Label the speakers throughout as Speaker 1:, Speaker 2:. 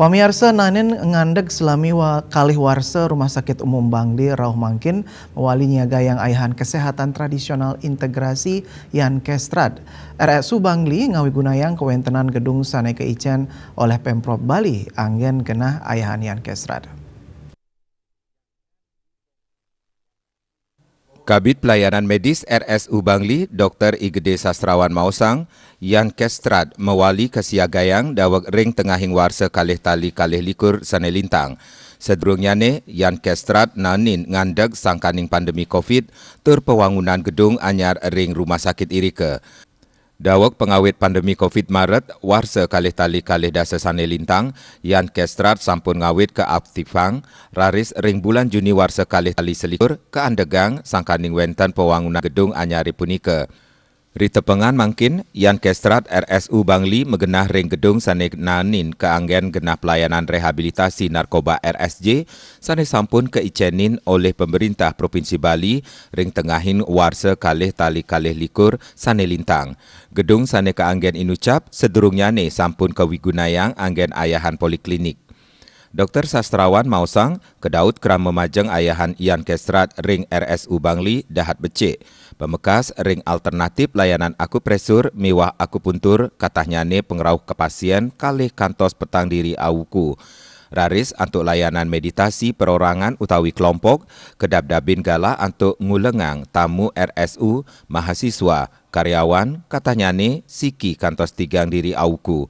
Speaker 1: Pamirsa nanen ngandeg selami kalih warsa Rumah Sakit Umum Bangli Rauh Mangkin mewali niagayang ayahan kesehatan tradisional integrasi Yan Kestrad. RSU Bangli ngawi gunayang kewentenan gedung sane keicen oleh Pemprov Bali anggen genah ayahan Yan Kestrad.
Speaker 2: Kabid Pelayanan Medis RSU Bangli, Dr. Igede Sastrawan Mausang, Yan Kestrad mewali kesiagayang dawag ring tengahing warsa kalih tali kalih likur sanelintang. Sedurungnya ne, Yan Kestrad nanin ngandeg sangkaning pandemi COVID tur pewangunan gedung anyar ring rumah sakit irike. Dawag pengawit pandemi COVID Maret, warsa kalih tali kalih dasa sanelintang, Yan Kestrad sampun ngawit ke aktifang, raris ring bulan Juni warsa kalih tali selikur ke andegang sangkaning wenten pewangunan gedung anyari punika. Ritepengan mangkin, Yan Kestrad RSU Bangli megenah ring gedung sane nanin keanggen genah pelayanan rehabilitasi narkoba RSJ sane sampun keicenin oleh pemerintah Provinsi Bali ring tengahin warsa kalih tali kalih likur sane lintang. Gedung sane keanggen inucap sedurungnya ne sampun kewigunayang anggen ayahan poliklinik. Dr. Sastrawan Mausang kedaud kram memajang ayahan Yan Kestrad ring RSU Bangli dahat becik. Pemekas ring alternatif layanan akupresur miwah akupuntur katanya ne pengerauh ke pasien kalih kantos petang diri awuku. Raris untuk layanan meditasi perorangan utawi kelompok, kedab-dabin gala untuk ngulengang tamu RSU, mahasiswa, karyawan, katanya ne siki kantos tigang diri awuku.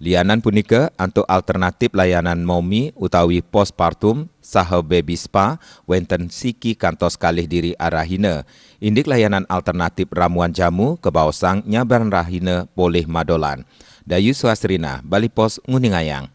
Speaker 2: Lianan punika untuk alternatif layanan momi utawi postpartum saha baby spa wenten siki kantos kalih diri arahina. Indik layanan alternatif ramuan jamu kebaosang nyabaran rahina boleh madolan. Dayu Swasrina, Bali Pos Nguningayang.